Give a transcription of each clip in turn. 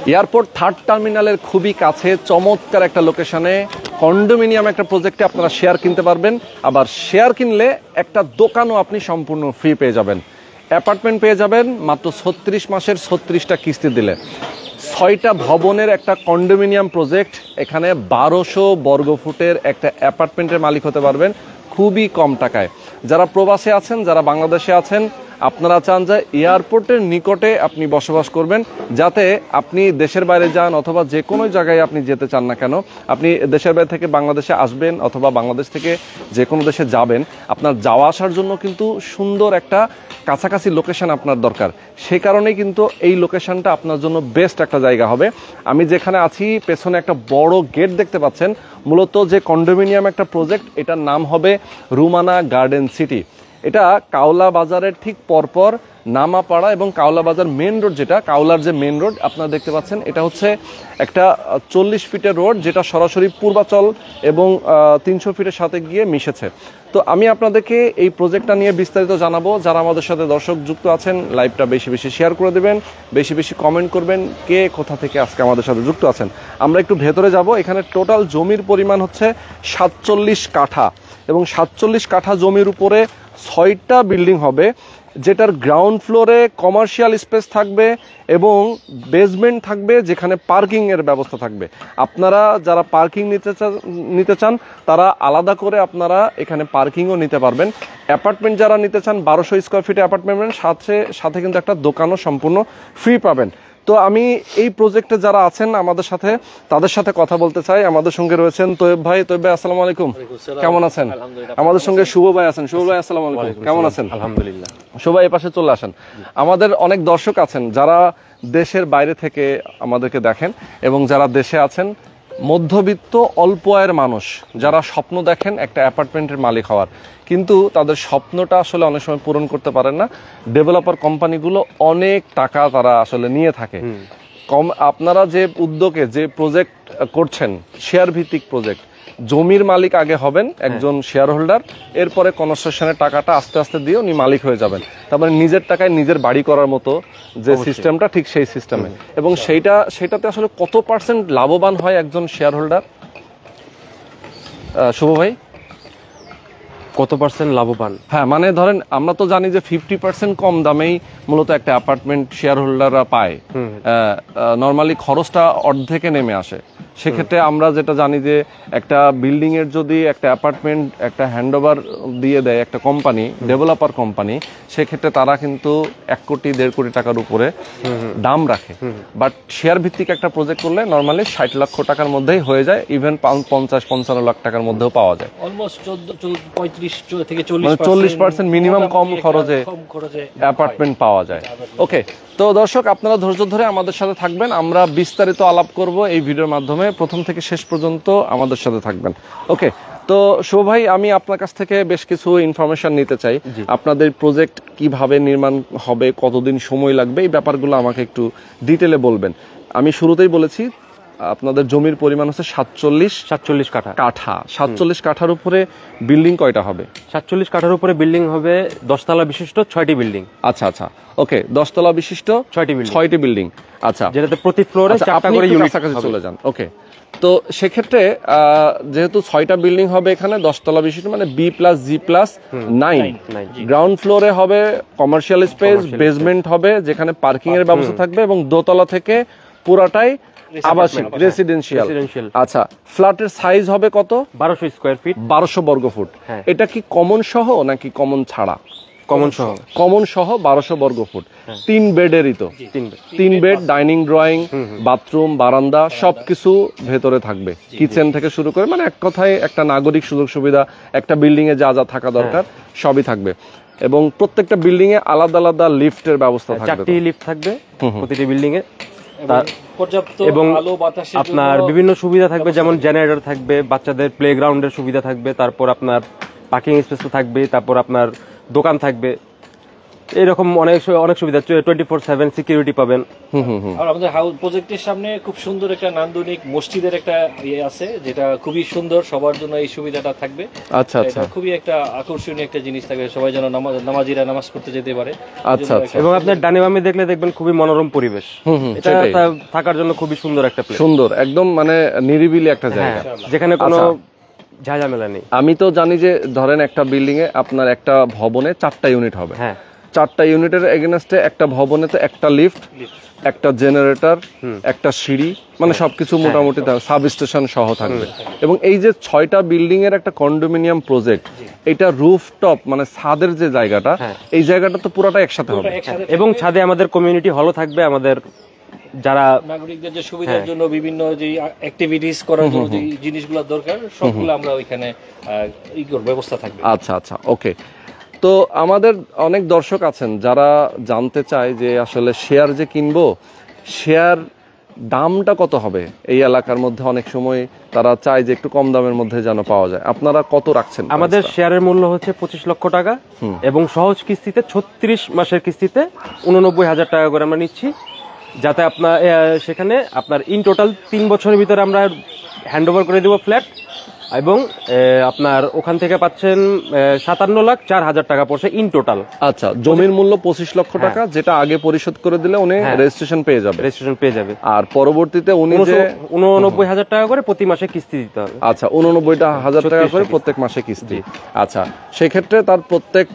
Airport 3rd টার্মিনালের খুবই কাছে চমৎকার একটা লোকেশনে কন্ডোমিনিয়াম একটা প্রজেক্টে আপনারা শেয়ার কিনতে পারবেন। আবার শেয়ার কিনলে একটা দোকানও আপনি সম্পূর্ণ ফ্রি পেয়ে যাবেন। অ্যাপার্টমেন্ট পেয়ে যাবেন মাত্র 36 মাসের 36টা কিস্তি দিলে। 6টা ভবনের একটা কন্ডোমিনিয়াম প্রজেক্ট, এখানে 1200 বর্গফুটের একটা অ্যাপার্টমেন্টের মালিক হতে পারবেন খুবই কম টাকায়। যারা প্রবাসে আছেন, যারা বাংলাদেশে আছেন, আপনারা চান যে এয়ারপোর্টের নিকটে আপনি বসবাস করবেন, যাতে আপনি দেশের বাইরে যান অথবা যে কোনো জায়গায় আপনি যেতে চান না কেন, আপনি দেশের বাইরে থেকে বাংলাদেশে আসবেন অথবা বাংলাদেশ থেকে যে কোনো দেশে যাবেন, আপনার যাওয়া আসার জন্য কিন্তু সুন্দর একটা কাছাকাছি লোকেশন আপনার দরকার। সেই কারণেই কিন্তু এই লোকেশনটা আপনার জন্য বেস্ট একটা জায়গা হবে। আমি যেখানে আছি পেছনে একটা বড় গেট দেখতে পাচ্ছেন, মূলত যে কন্ডোমিনিয়াম একটা প্রজেক্ট, এটার নাম হবে রুমানা গার্ডেন সিটি। এটা কাওলা বাজারের ঠিক পরপর নামাপাড়া এবং কাওলা বাজার মেন রোড, যেটা কাওলার যে মেন রোড আপনারা দেখতে পাচ্ছেন, এটা হচ্ছে একটা 40 ফিটের রোড, যেটা সরাসরি পূর্বাচল এবং 300 ফিটের সাথে গিয়ে মিশেছে। তো আমি আপনাদেরকে এই প্রজেক্টটা নিয়ে বিস্তারিত জানাবো। যারা আমাদের সাথে দর্শক যুক্ত আছেন, লাইভটা বেশি বেশি শেয়ার করে দেবেন, বেশি বেশি কমেন্ট করবেন কে কোথা থেকে আজকে আমাদের সাথে যুক্ত আছেন। আমরা একটু ভেতরে যাব। এখানে টোটাল জমির পরিমাণ হচ্ছে 47 কাঠা এবং 47 কাঠা জমির উপরে 6টা বিল্ডিং হবে, যেটার গ্রাউন্ড ফ্লোরে কমার্শিয়াল স্পেস থাকবে এবং বেসমেন্ট থাকবে, যেখানে পার্কিং এর ব্যবস্থা থাকবে। আপনারা যারা পার্কিং নিতে চান তারা আলাদা করে আপনারা এখানে পার্কিংও নিতে পারবেন। অ্যাপার্টমেন্ট যারা নিতে চান 1200 স্কোয়ার ফিটে অ্যাপার্টমেন্ট, সাথে কিন্তু একটা দোকানও সম্পূর্ণ ফ্রি পাবেন। তো আমি এই প্রজেক্টে যারা আছেন আমাদের সাথে, তাদের সাথে কথা বলতে চাই। আমাদের সঙ্গে রয়েছেন তৈয়ব ভাই। তৈয়ব ভাই আসসালামু আলাইকুম, কেমন আছেন? আমাদের সঙ্গে শুভ ভাই আছেন। শুভ ভাই আসসালামু আলাইকুম, কেমন আছেন? আলহামদুলিল্লাহ। শুভ ভাই এই পাশে চলে আসেন। আমাদের অনেক দর্শক আছেন যারা দেশের বাইরে থেকে আমাদেরকে দেখেন এবং যারা দেশে আছেন, মধ্যবিত্ত অল্প আয়ের মানুষ যারা স্বপ্ন দেখেন একটা অ্যাপার্টমেন্টের মালিক হওয়ার, কিন্তু তাদের স্বপ্নটা আসলে অনেক সময় পূরণ করতে পারেন না। ডেভেলপার কোম্পানিগুলো অনেক টাকা তারা আসলে নিয়ে থাকে। আপনারা যে উদ্যোগে যে প্রজেক্ট করছেন, শেয়ার ভিত্তিক প্রজেক্ট, জমির মালিক আগে হবেন একজন শেয়ার হোল্ডার, এরপরে কনস্ট্রাকশনের টাকাটা আস্তে আস্তে দিয়ে উনি মালিক হয়ে যাবেন। তারপরে নিজের টাকায় নিজের বাড়ি করার মতো যে সিস্টেমটা, ঠিক সেই সিস্টেমে। এবং সেইটাতে আসলে কত পার্সেন্ট লাভবান হয় একজন শেয়ার হোল্ডার? শুভ ভাই, কত পার্সেন্ট লাভবান? হ্যাঁ, মানে ধরেন আমরা তো জানি যে 50% কম দামেই মূলত একটা অ্যাপার্টমেন্ট শেয়ার হোল্ডাররা পায়। নর্মালি খরচটা অর্ধেকে নেমে আসে। সেক্ষেত্রে আমরা যেটা জানি যে একটা বিল্ডিং এর যদি একটা অ্যাপার্টমেন্ট একটা হ্যান্ডওভার দিয়ে দেয় একটা কোম্পানি, ডেভেলপার কোম্পানি, সেক্ষেত্রে তারা কিন্তু 1 কোটি 1.5 কোটি টাকার উপরে দাম রাখে। বাট শেয়ার ভিত্তিক একটা প্রজেক্ট করলে নর্মালি 60 লক্ষ টাকার মধ্যেই হয়ে যায়, ইভেন 50-55 লাখ টাকার মধ্যেও পাওয়া যায়। অলমোস্ট 35 থেকে 40% মিনিমাম কম খরচে অ্যাপার্টমেন্ট পাওয়া যায়। ওকে, তো দর্শক আপনারা ধৈর্য ধরে আমাদের সাথে থাকবেন, আমরা বিস্তারিত আলাপ করব এই ভিডিওর মাধ্যমে। প্রথম থেকে শেষ পর্যন্ত আমাদের সাথে থাকবেন। ওকে, তো শুভ ভাই, আমি আপনার কাছ থেকে বেশ কিছু ইনফরমেশন নিতে চাই। আপনাদের প্রজেক্ট কিভাবে নির্মাণ হবে, কতদিন সময় লাগবে, এই ব্যাপারগুলো আমাকে একটু ডিটেলে বলবেন। আমি শুরুতেই বলেছি আপনাদের জমির পরিমাণ হচ্ছে 47 কাঠা। 47 কাঠার উপরে বিল্ডিং কয়টা হবে? 47 কাঠার উপরে বিল্ডিং হবে 10 তলা বিশিষ্ট 6টি বিল্ডিং। আচ্ছা আচ্ছা, ওকে, 10 তলা বিশিষ্ট 6টি বিল্ডিং। আচ্ছা, যেটাতে প্রতি ফ্লোরে 4টা করে ইউনিট চলে যান। ওকে, তো সেক্ষেত্রে যেহেতু 6টা বিল্ডিং হবে এখানে 10 তলা বিশিষ্ট, মানে B+G+9, গ্রাউন্ড ফ্লোরে হবে কমার্শিয়াল স্পেস, বেসমেন্ট হবে যেখানে পার্কিং এর ব্যবস্থা থাকবে এবং দোতলা থেকে পুরাটাই আবাসিক রেসিডেন্সিয়াল। আচ্ছা, ফ্ল্যাটের সাইজ হবে কত? 1200 স্কয়ার ফিট, 1200 বর্গ ফুট। এটা কি কমন সহ নাকি কমন ছাড়া? কমন সহ 1200 বর্গ ফুট। 3 বেডেরই তো? 3 বেড, ডাইনিং, ড্রয়িং, বাথরুম, বারান্দা সবকিছু ভেতরে থাকবে, কিচেন থেকে শুরু করে, মানে এক কথায় একটা নাগরিক সুযোগ সুবিধা একটা বিল্ডিং এ যা যা থাকা দরকার সবই থাকবে। এবং প্রত্যেকটা বিল্ডিং এ আলাদা আলাদা লিফটের ব্যবস্থা থাকবে, 4টি লিফট থাকবে প্রতিটি বিল্ডিং এ, পর্যাপ্ত আলো বাতাসের আপনার বিভিন্ন সুবিধা থাকবে, যেমন জেনারেটর থাকবে, বাচ্চাদের প্লেগ্রাউন্ডের সুবিধা থাকবে, তারপর আপনার পার্কিং স্পেস থাকবে, তারপর আপনার দোকান থাকবে, এরকম অনেক সুবিধা, 24/7 সিকিউরিটি পাবেন। আর আমাদের হাউস প্রজেক্টের সামনে খুব সুন্দর একটা নান্দনিক মসজিদের একটা ইয়ে আছে, যেটা খুবই সুন্দর, সবার জন্য এই সুবিধাটা থাকবে। আচ্ছা আচ্ছা, এটা খুবই একটা আকর্ষণীয় একটা জিনিস থাকবে, সবাই যেন নামাজিরা নামাজ পড়তে যেতে পারে। আচ্ছা আচ্ছা। এবং আপনার ডানে বামে দেখলে দেখবেন খুবই মনোরম পরিবেশ, এটা সেটাই। থাকার জন্য খুবই সুন্দর একটা প্লেস, সুন্দর একদম, মানে নিরিবিলি একটা জায়গা। যেখানে কোনো আচ্ছা। ঝামেলা নেই। আমি তো জানি যে ধরেন একটা বিল্ডিং এ আপনার একটা ভবনে 4টা ইউনিট হবে, হ্যাঁ 4টা ইউনিটের এগেনস্টে একটা ভবনেতে একটা লিফট, একটা জেনারেটর, একটা সিঁড়ি, মানে সবকিছু মোটামুটি সাব স্টেশন সহ থাকবে। এবং এই যে 6টা বিল্ডিং এর একটা কন্ডোমিনিয়াম প্রজেক্ট, এটা রুফটপ মানে ছাদের যে জায়গাটা, এই জায়গাটা তো পুরোটা একসাথে হবে। এবং ছাদে আমাদের কমিউনিটি হলও থাকবে, আমাদের যারা নাগরিকদের যে সুবিধার জন্য বিভিন্ন যে অ্যাক্টিভিটিস করার জন্য যে জিনিসগুলো দরকার সবগুলো আমরা ওইখানে ব্যবস্থা থাকবে। আচ্ছা আচ্ছা, ওকে। তো আমাদের অনেক দর্শক আছেন যারা জানতে চায় যে আসলে শেয়ার যে কিনবো, শেয়ার দামটা কত হবে এই এলাকার মধ্যে। অনেক সময় তারা চায় যে একটু কম দামের মধ্যে যেন পাওয়া যায়। আপনারা কত রাখছেন? আমাদের শেয়ারের মূল্য হচ্ছে 25 লক্ষ টাকা এবং সহজ কিস্তিতে 36 মাসের কিস্তিতে 89,000 টাকা করে আমরা নিচ্ছি, যাতে আপনার সেখানে আপনার ইন টোটাল 3 বছরের ভিতরে আমরা হ্যান্ড ওভার করে দেবো ফ্ল্যাট। এবং আপনার ওখান থেকে পাচ্ছেন 57,04,000 টাকা পড়ছে ইন টোটাল। আচ্ছা, জমির মূল্য 25 লক্ষ টাকা, যেটা আগে পরিশোধ করে দিলে উনি রেজিস্ট্রেশন পেয়ে যাবে। আর পরবর্তীতে উনি যে 89,000 টাকা করে প্রতি মাসে কিস্তি দিতে হবে। আচ্ছা, 89,000 টাকা করে প্রত্যেক মাসে কিস্তি। আচ্ছা, সেক্ষেত্রে তার প্রত্যেক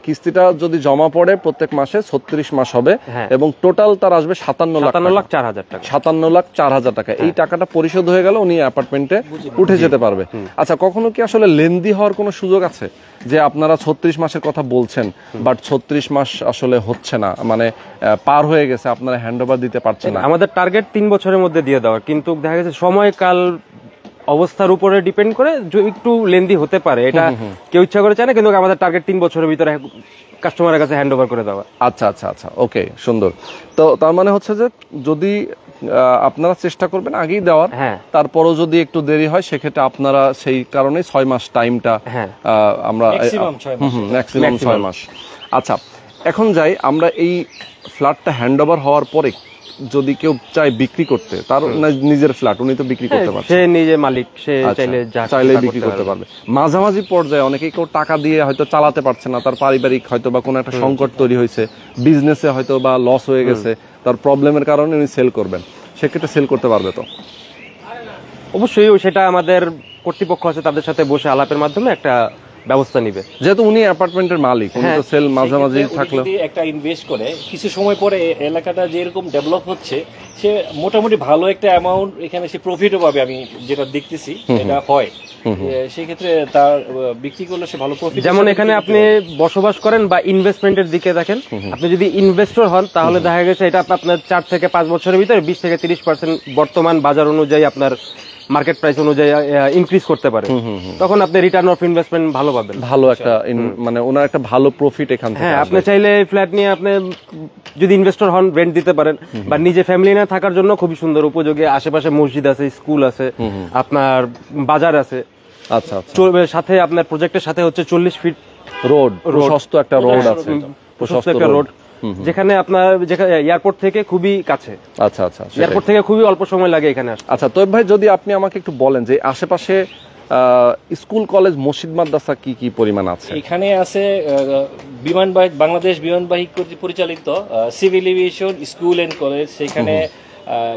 কিস্তিটা যদি জমা পড়ে প্রত্যেক মাসে 36 মাস হবে এবং টোটাল তার আসবে 57,04,000 টাকা। 57,04,000 টাকা। এই টাকাটা পরিশোধ হয়ে গেল, উনি অ্যাপার্টমেন্টে উঠে যেতে পারবে। আচ্ছা, কখনো কি আসলে লেন্দি হওয়ার কোনো সুযোগ আছে? যে আপনারা 36 মাসের কথা বলছেন, বাট 36 মাস আসলে হচ্ছে না, মানে পার হয়ে গেছে, আপনারা হ্যান্ড ওভার দিতে পারছেন না। আমাদের টার্গেট 3 বছরের মধ্যে দিয়ে দেওয়ার, কিন্তু দেখা গেছে সময়কাল অবস্থার উপরে ডিপেন্ড করে একটু লেন্দি হতে পারে, এটা কেউ ইচ্ছা করে চায় না, কিন্তু আমাদের টার্গেট 3 বছরের ভিতরে কাস্টমারের কাছে হ্যান্ড ওভার করে দেওয়া। আচ্ছা আচ্ছা আচ্ছা, ওকে, সুন্দর। তো তার মানে হচ্ছে যে যদি আপনারা চেষ্টা করবেন আগেই দেওয়ার, তারপরও যদি একটু দেরি হয় সেক্ষেত্রে আপনারা সেই কারণে 6 মাস টাইমটা আমরা ম্যাক্সিমাম 6 মাস। আচ্ছা, এখন যাই আমরা এই ফ্ল্যাটটা হ্যান্ড ওভার হওয়ার পরে যদি কেউ চায় বিক্রি করতে, তার নিজের ফ্ল্যাট, উনি তো বিক্রি করতে পারবে, সে নিজে মালিক, সে চাইলে বিক্রি করতে পারবে। মাঝামাঝি পর্যায়ে অনেকেই কেউ টাকা দিয়ে হয়তো চালাতে পারছে না, তার পারিবারিক হয়তো বা কোনো একটা সংকট তৈরি হয়েছে, বিজনেসে হয়তো বা লস হয়ে গেছে, তার প্রবলেমের কারণে উনি সেল করবেন, সেক্ষেত্রে সেল করতে পারবে তো? অবশ্যই, সেটা আমাদের কর্তৃপক্ষ আছে, তাদের সাথে বসে আলাপের মাধ্যমে একটা ব্যবস্থা নিবে। যেহেতু উনি অ্যাপার্টমেন্টের মালিক, উনি তো সেল মাঝামাঝি থাকলেও একটা ইনভেস্ট করে কিছু সময় পরে এলাকাটা যেরকম ডেভেলপ হচ্ছে, সে মোটামুটি ভালো একটা অ্যামাউন্ট এখানে সে প্রফিটও পাবে। আমি যেটা দেখতেছি এটা হয়, সেই ক্ষেত্রে তার বিক্রি করলে সে ভালো প্রফিট। যেমন এখানে আপনি বসবাস করেন বা ইনভেস্টমেন্টের দিকে দেখেন, আপনি যদি ইনভেস্টর হন তাহলে দেখা গেছে এটা আপনার 4 থেকে 5 বছরের ভিতরে 20 থেকে 30% বর্তমান বাজার অনুযায়ী আপনার মার্কেট প্রাইস অনুযায়ী ইনক্রিজ করতে পারে, তখন আপনি রিটার্ন অফ ইনভেস্টমেন্ট ভালো পাবেন, ভালো একটা মানে ওনার একটা ভালো প্রফিট এখান থেকে। হ্যাঁ, আপনি চাইলে ফ্ল্যাট নিয়ে আপনি যদি ইনভেস্টর হন রেন্ট দিতে পারেন, বা নিজে ফ্যামিলি নিয়ে থাকার জন্য খুবই সুন্দর উপযোগী। আশেপাশে মসজিদ আছে, স্কুল আছে, আপনার বাজার আছে। আচ্ছা আচ্ছা, সাথে আপনার প্রজেক্টের সাথে হচ্ছে 40 ফিট রোড, প্রশস্ত একটা রোড আছে, প্রশস্ত একটা রোড, যেখানে আপনার এয়ারপোর্ট থেকে খুবই কাছে। আচ্ছা আচ্ছা, এয়ারপোর্ট থেকে খুবই অল্প সময় লাগে এখানে আসতে। আচ্ছা, তো ভাই যদি আপনি আমাকে একটু বলেন যে আশেপাশে স্কুল, কলেজ, মসজিদ, মাদ্রাসা কি কি পরিমাণ আছে? এখানে আছে বাংলাদেশ বিমানবাহী কর্তৃক পরিচালিত civil aviation school and college. সেখানে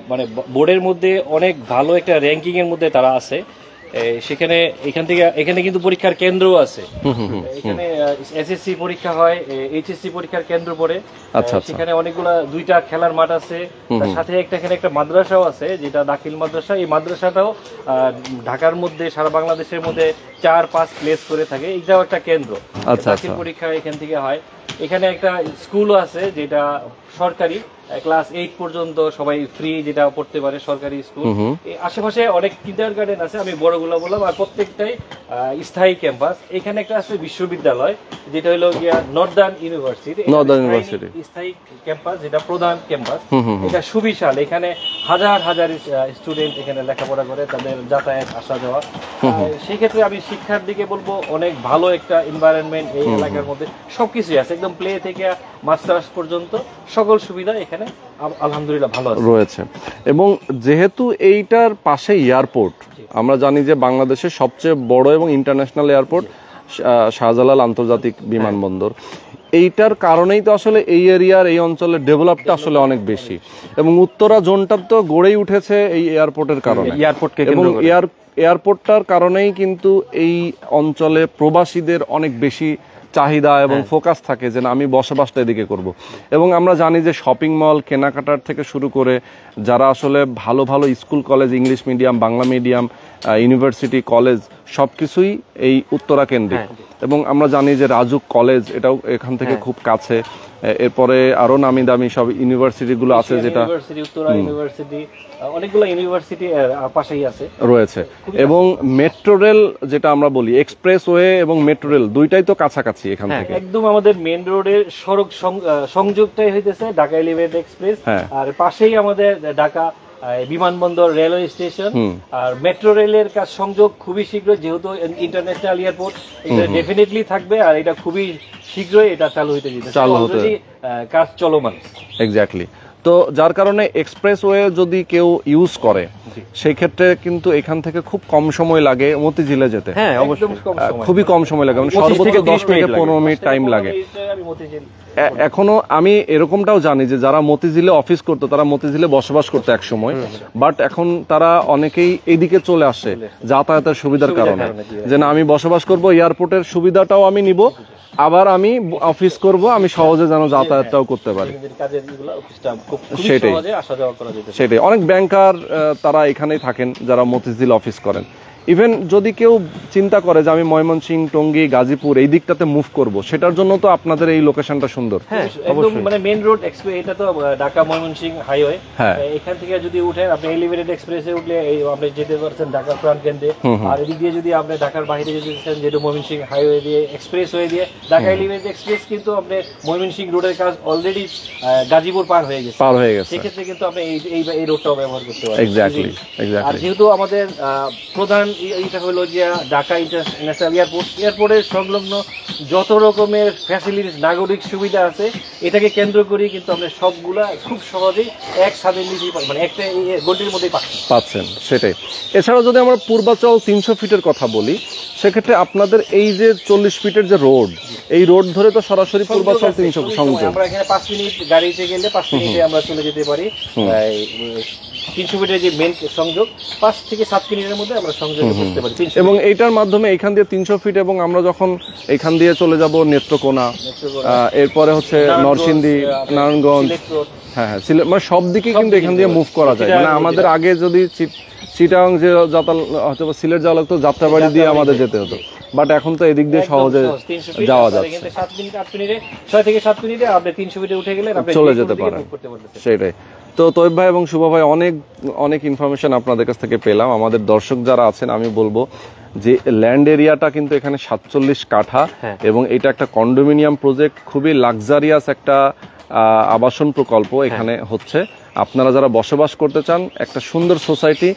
মানে বোর্ডের মধ্যে অনেক ভালো একটা র্যাঙ্কিং এর মধ্যে তারা আছে। সেখানে এখানে কিন্তু পরীক্ষার কেন্দ্রও আছে। এখানে এসএসসি পরীক্ষা হয়, এইচএসসি পরীক্ষার কেন্দ্র পড়ে। সেখানে অনেকগুলা 2টা খেলার মাঠ আছে, তার সাথে এখানে একটা মাদ্রাসাও আছে, যেটা দাখিল মাদ্রাসা। এই মাদ্রাসাটাও ঢাকার মধ্যে, সারা বাংলাদেশের মধ্যে 4-5 প্লেস করে থাকে। এইটাও একটা কেন্দ্র, দাখিল পরীক্ষা এখান থেকে হয়। এখানে একটা স্কুলও আছে যেটা সরকারি, ক্লাস 8 পর্যন্ত সবাই ফ্রি, যেটা পড়তে পারে, সরকারি স্কুল। আশেপাশে অনেক কিন্ডারগার্টেন আছে, আমি বড়গুলো বললাম, আর প্রত্যেকটাই স্থায়ী ক্যাম্পাস। এখানে একটা আছে বিশ্ববিদ্যালয়, যেটা হলো গিয়া নর্দার্ন ইউনিভার্সিটি স্থায়ী ক্যাম্পাস, যেটা প্রধান ক্যাম্পাস। এটা সুবিশাল, এখানে হাজার হাজার স্টুডেন্ট এখানে লেখাপড়া করে, তাদের যাতায়াত আসা যাওয়া। সেই ক্ষেত্রে আমি শিক্ষার দিকে বলবো অনেক ভালো একটা এনভায়রনমেন্ট এই এলাকার মধ্যে, সবকিছুই আছে। একদম প্লে থেকে মাস্টার্স পর্যন্ত সকল সুবিধা এখানে আলহামদুলিল্লাহ ভালো আছে রয়েছে। এবং যেহেতু এইটার পাশে এয়ারপোর্ট, আমরা জানি যে বাংলাদেশের সবচেয়ে বড় এবং ইন্টারন্যাশনাল এয়ারপোর্ট শাহজালাল আন্তর্জাতিক বিমানবন্দর, এইটার কারণেই তো আসলে এই এরিয়ার এই অঞ্চলের ডেভেলপটা আসলে অনেক বেশি, এবং উত্তরা জোনটা তো গড়েই উঠেছে এই এয়ারপোর্টের কারণে, এয়ারপোর্টকে এবং এয়ারপোর্টটার কারণেই কিন্তু এই অঞ্চলে প্রবাসীদের অনেক বেশি চাহিদা এবং ফোকাস থাকে যে না আমি বসবাসটা এদিকে করব। এবং আমরা জানি যে শপিং মল, কেনাকাটার থেকে শুরু করে যারা আসলে ভালো ভালো school college, English medium, Bangla medium, university, college সবকিছুই এই উত্তরা কেন্দ্রিক। এবং আমরা জানি যে রাজুক কলেজ এটাও এখান থেকে খুব কাছে। এরপরে আরো নামি দামি সব ইউনিভার্সিটি গুলো আছে, যেটা উত্তরা ইউনিভার্সিটি, অনেকগুলো ইউনিভার্সিটি পাশেই আছে রয়েছে। এবং মেট্রো রেল যেটা আমরা বলি, এক্সপ্রেসওয়ে এবং মেট্রো রেল দুইটাই তো কাছাকাছি এখান থেকে। একদম আমাদের মেইন রোডের সড়ক সংযোগটাই হইতেছে ঢাকা এলিভেটেড এক্সপ্রেস, আর পাশেই আমাদের ঢাকা বিমানবন্দর, রেলওয়ে স্টেশন, আর মেট্রো রেলের কাজ সংযোগ খুবই শীঘ্র, যেহেতু ইন্টারন্যাশনাল এয়ারপোর্ট এটা ডেফিনেটলি থাকবে, আর এটা খুবই শীঘ্রই এটা চালু হতে কাজ চলমান। এক্স্যাক্টলি। তো যার কারণে এক্সপ্রেসওয়ে যদি কেউ ইউজ করে সেই ক্ষেত্রে কিন্তু এখান থেকে খুব কম সময় লাগে মতিঝিলে যেতে। হ্যাঁ অবশ্যই খুবই কম সময় লাগে, মানে সর্বোচ্চ 10 থেকে 15 মিনিট টাইম লাগে। এখনো আমি এরকমটাও জানি যে যারা মতিঝিলে অফিস করতো তারা মতিঝিলে বসবাস করতো এক সময়, বাট এখন তারা অনেকেই এইদিকে চলে আসে যাতায়াতের সুবিধার কারণে, যে না আমি বসবাস করব, এয়ারপোর্টের সুবিধাটাও আমি নিব, আবার আমি অফিস করব, আমি সহজে যেন যাতায়াতটাও করতে পারি। সেটাই অনেক ব্যাংকার তারা এখানেই থাকেন যারা মতিঝিল অফিস করেন। ইভেন যদি কেউ চিন্তা করে যে আমি ময়মনসিংহ, টঙ্গী, গাজীপুর এই দিকটাতে মুভ করব, সেটার জন্য তো আপনাদের এই লোকেশনটা সুন্দর। হ্যাঁ একদম, মানে মেইন রোড এক্সপ্রেস, এটা তো ঢাকা ময়মনসিংহ হাইওয়ে, এখান থেকে যদি উঠেন আপনি এলিভেটেড এক্সপ্রেসে উঠলে আপনি যেতে পারছেন ঢাকা প্রাণ কেন্দ্রে, আর এদিক দিয়ে যদি আপনি ঢাকার বাইরে যদি যেতেন, যেটা ময়মনসিংহ হাইওয়ে দিয়ে, এক্সপ্রেস হয়ে দিয়ে ঢাকা এলিভেটেড এক্সপ্রেস, কিন্তু আপনি ময়মনসিংহ রোডের কাজ অলরেডি গাজীপুর পার হয়ে গেছে, সেক্ষেত্রে কিন্তু আপনি এই রোডটাও ব্যবহার করতে পারেন। এক্স্যাক্টলি। আর যেহেতু আমাদের প্রধান এটা হলো যে ঢাকা ইন্টারন্যাশনাল এয়ারপোর্টের সংলগ্ন যত রকমের ফ্যাসিলিটিস, নাগরিক সুবিধা আছে, এটাকে কেন্দ্র করে কিন্তু আমরা সবগুলা খুব সহজেই এক ছাদের নিচে, মানে একটা গন্ডির মধ্যেই পাচ্ছেন। সেটাই। এছাড়াও যদি আমরা পূর্বাচল 300 ফিটের কথা বলি, সেক্ষেত্রে আপনাদের এই যে 40 ফিটের যে রোড, এই রোড ধরে তো সরাসরি পূর্বাচল 300 সংযোগ। আমরা এখানে 5 মিনিট গাড়িতে গেলে 5 মিনিটে আমরা চলে যেতে পারি 300 ফিটের যে মেন সংযোগ, 5 থেকে 7 মিনিটের মধ্যে আমরা সংযোগ করতে পারি। এবং এইটার মাধ্যমে এখান দিয়ে 300 ফিট, এবং আমরা যখন এখান দিয়ে চলে যাব নেত্রকোনা, এরপরে হচ্ছে নরসিংদী, নারায়ণগঞ্জ, হ্যাঁ সিলেট, মানে সব দিকে কিন্তু এখান দিয়ে মুভ করা যায়। মানে আমাদের আগে যদি চিটাং যে হয়তো সিলেট যাওয়া লাগতো যাত্রাবাড়ি দিয়ে আমাদের যেতে হতো, বাট এখন তো এদিক দিয়ে সহজে যাওয়া যাচ্ছে। 7 মিনিট 8 মিনিটে 6 থেকে 7 মিনিটে আপনি 300 ফিটে উঠে গেলে আপনি চলে যেতে পারেন। সেটাই। তো তৈব ভাই এবং শুভ ভাই, অনেক অনেক ইনফরমেশন আপনাদের কাছ থেকে পেলাম। আমাদের দর্শক যারা আছেন, আমি বলবো যে ল্যান্ড এরিয়াটা কিন্তু এখানে 47 কাঠা, এবং এটা একটা কন্ডোমিনিয়াম প্রজেক্ট, খুবই লাক্সারিয়াস একটা আবাসন প্রকল্প এখানে হচ্ছে। আপনারা যারা বসবাস করতে চান, একটা সুন্দর সোসাইটি,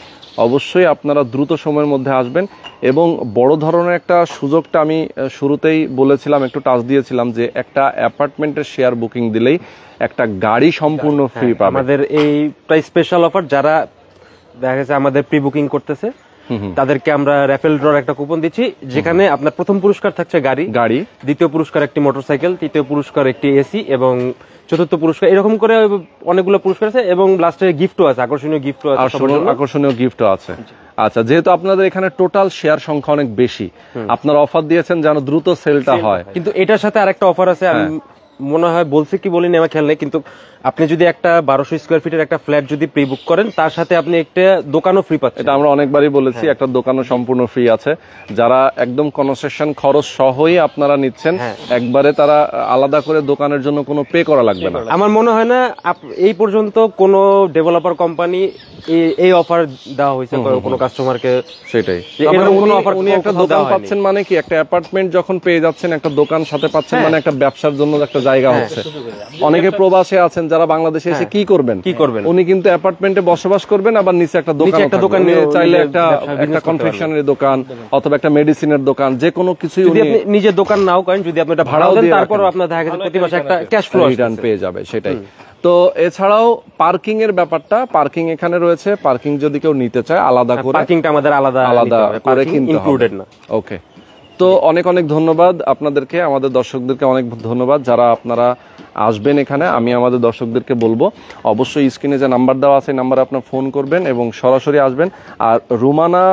অবশ্যই আপনারা দ্রুত সময়ের মধ্যে আসবেন। এবং বড় ধরনের একটা সুযোগটা আমি শুরুতেই বলেছিলাম, একটু টাচ দিয়েছিলাম, যে একটা অ্যাপার্টমেন্টের শেয়ার বুকিং দিলেই একটা গাড়ি সম্পূর্ণ ফ্রি পাবে। আমাদের এইটাই স্পেশাল অফার, যারা দেখা গেছে আমাদের প্রি বুকিং করতেছে তাদেরকে আমরা র্যাফেল ড্রর একটা কুপন দিচ্ছি, যেখানে আপনার প্রথম পুরস্কার থাকছে গাড়ি, দ্বিতীয় পুরস্কার একটি মোটরসাইকেল, তৃতীয় পুরস্কার একটি এসি, এবং চতুর্থ পুরস্কার, এরকম করে অনেকগুলো পুরস্কার আছে, এবং লাস্টে গিফটও আছে, আকর্ষণীয় গিফটও আছে। আচ্ছা, যেহেতু আপনাদের এখানে টোটাল শেয়ার সংখ্যা অনেক বেশি, আপনারা অফার দিয়েছেন যেন দ্রুত সেলটা হয়, কিন্তু এটার সাথে আরেকটা অফার আছে, আমি মনে হয় বলছি কি বলিনি আমার খেয়াল নেই, কিন্তু আপনি যদি একটা 1200 স্কয়ার ফিটের একটা ফ্ল্যাট যদি প্রি বুক করেন, তার সাথে আপনি একটা দোকানও ফ্রি পাচ্ছেন। এটা আমরা অনেকবারই বলেছি, একটা দোকানও সম্পূর্ণ ফ্রি আছে। যারা একদম কনসেশন খরচ সহই আপনারা নিচ্ছেন, একবারে তারা আলাদা করে দোকানের জন্য কোনো পে করা লাগবে না। আমার মনে হয় না এই পর্যন্ত কোনো ডেভেলপার কোম্পানি এই অফার দেওয়া হয়েছে কোনো কাস্টমারকে। সেটাই, উনি একটা দোকান পাচ্ছেন মানে কি, একটা অ্যাপার্টমেন্ট যখন পেয়ে যাচ্ছেন, একটা দোকান সাথে পাচ্ছেন, মানে একটা ব্যবসার জন্য একটা জায়গা হচ্ছে। অনেকে প্রবাসে আছেন যারা বাংলাদেশে এসে কি করবেন উনি কিন্তু অ্যাপার্টমেন্টে বসবাস করবেন, আবার নিচে একটা দোকান চাইলে একটা কনফেকশনারি দোকান অথবা একটা মেডিসিনের দোকান, যে কোনো কিছুই যদি আপনি নিজের দোকান নাও করেন, যদি আপনি এটা ভাড়াও দেন, তারপরও আপনার দেখা গেছে প্রতি মাসে একটা ক্যাশ ফ্লো রিটার্ন পেয়ে যাবে। সেটাই। তো এছাড়াও পার্কিং এর ব্যাপারটা, পার্কিং এখানে রয়েছে, পার্কিং যদি কেউ নিতে চায় আলাদা করে, পার্কিংটা আমাদের আলাদা করে কিনতে ইনক্লুডেড না। ওকে, তো অনেক অনেক ধন্যবাদ আপনাদেরকে, আমাদের দর্শকদেরকে অনেক ধন্যবাদ যারা আপনারা আসবেন এখানে। আমি আমাদের দর্শকদেরকে বলবো অবশ্যই স্ক্রিনে যে নাম্বার দেওয়া আছে নাম্বারে আপনার ফোন করবেন এবং সরাসরি আসবেন। আর রুমানা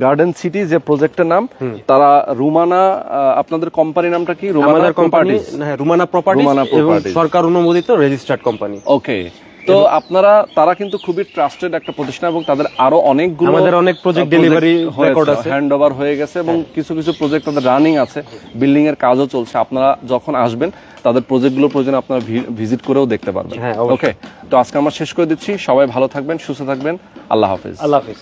গার্ডেন সিটি যে প্রজেক্টের নাম, তারা রুমানা, আপনাদের কোম্পানির নামটা কি? রুমানা প্রপার্টিজ, হ্যাঁ রুমানা প্রপার্টিজ, এবং সরকার অনুমোদিত রেজিস্টার্ড কোম্পানি। ওকে, তো আপনারা, তারা কিন্তু খুবই ট্রাস্টেড একটা প্রতিষ্ঠান এবং তাদের আরো অনেকগুলো, আমাদের অনেক প্রজেক্ট ডেলিভারি রেকর্ড আছে, হ্যান্ড ওভার হয়ে গেছে এবং কিছু কিছু প্রজেক্ট তাদের রানিং আছে, বিল্ডিং এর কাজও চলছে। আপনারা যখন আসবেন তাদের প্রজেক্টগুলো প্রয়োজন আপনারা ভিজিট করেও দেখতে পারবেন। ওকে, তো আজকে আমরা শেষ করে দিচ্ছি। সবাই ভালো থাকবেন, সুস্থ থাকবেন। আল্লাহ হাফেজ। আল্লাহ হাফেজ।